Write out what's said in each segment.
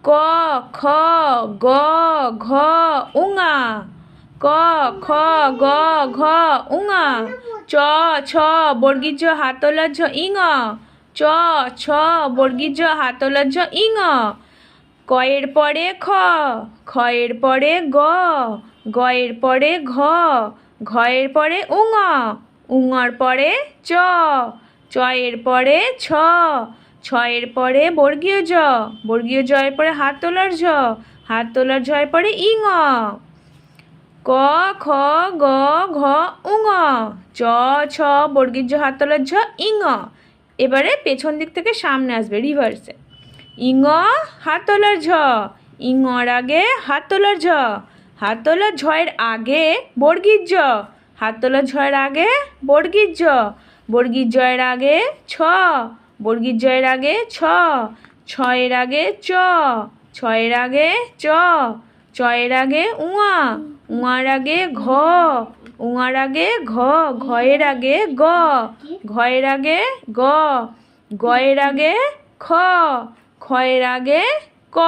ক খ গ ঘ উঙা, ক খ গ ঘ উঙা। চ ছ বর্গীয় জ হাতলার ঝ ইঙ, চ ছ বর্গীয় জ হাতলার ঝ ইঙ। ক এর পরে খ, খ এর পরে গ, গ এর পরে ঘ, ঘ এর পরে উঙ, উঙার পরে চ, চ এর পরে ছ, ছ এর পরে বর্গীয় জ, বর্গীয় জ এর পরে হাতলার ঝ, হাতলার ঝ এর পরে ইঙ। ক খ গ ঘ উঙ, চ ছ বর্গীয় জ হাতলার ঝ ইঙ। এবারে পেছন দিক থেকে সামনে আসবে, রিভার্সে। ইঙ হাতলার ঝ, ইঙর আগে হাতলার ঝ, হাতলার ঝয়ের আগে বর্গীর জ, হাতলার ঝয়ের আগে বর্গীর জ, বর্গীর জয়ের আগে ছ, বর্গীর জয়ের আগে ছ, ছয়ের আগে চ, ছয়ের আগে চ, চয়ের আগে উঙা, উঙার আগে ঘ, উঙার আগে ঘ, ঘয়ের আগে গ, ঘয়ের আগে গ, গয়ের আগে খ, খয়ের আগে ক।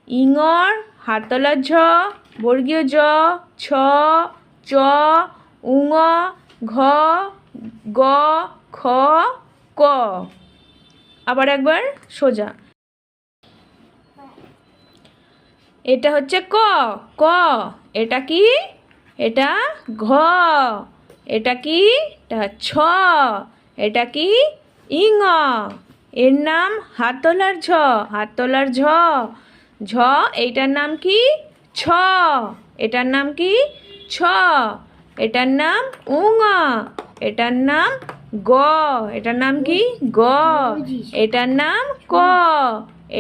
ইঙর হাতলার ঝ, বর্গীয় জ, ছ, চ, উঙ, ঘ, গ, খ, ক। আবার একবার সোজা। এটা হচ্ছে ক, ক। এটা কি? এটা ঘ। এটা কি? এটা ছ। এটা কি? ইঙ। এর নাম হাতলার ঝ, হাতলার ঝ, ঝ। এইটার নাম কি? ছ। এটার নাম কি? ছ। এটার নাম উঙ। এটার নাম গ। এটার নাম কি? গ। এটার নাম ক।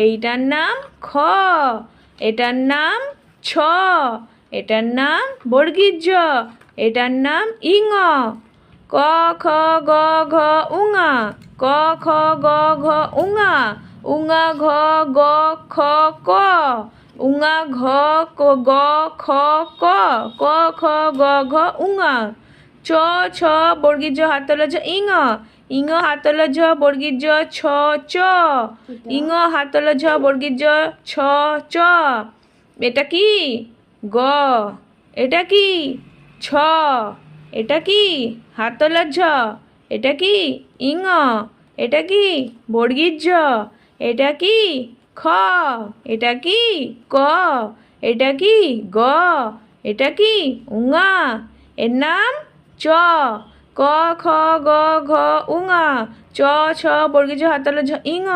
এইটার নাম খ। এটার নাম ছ। এটার নাম বর্গীর জ। এটার নাম ইঙ। ক খ গ ঘ উঙা, ক খ গ ঘ উঙা, উঙা ঘ গ খ ক, উঙা ঘ গ খ ক, ক খ গ ঘ উঙা। চ ছ বর্গীর জ হাতলার ঝ ইঙ, ইঙ হাতলার ঝ বর্গীর জ ছ চ, ইঙ হাতলার ঝ বর্গীর জ ছ চ। এটা কি? গ। এটা কি? ছ। এটা কি? হাতলার ঝ। এটা কি? ইঙ। এটা কি? বর্গীর জ। এটা কি? খ। এটা কি? ক। এটা কি? গ। এটা কি? উঙা। এর নাম চ। ক খ গ ঘ উঙা, চ ছ বর্গীয় জ হাতলার ঝ ইঙ।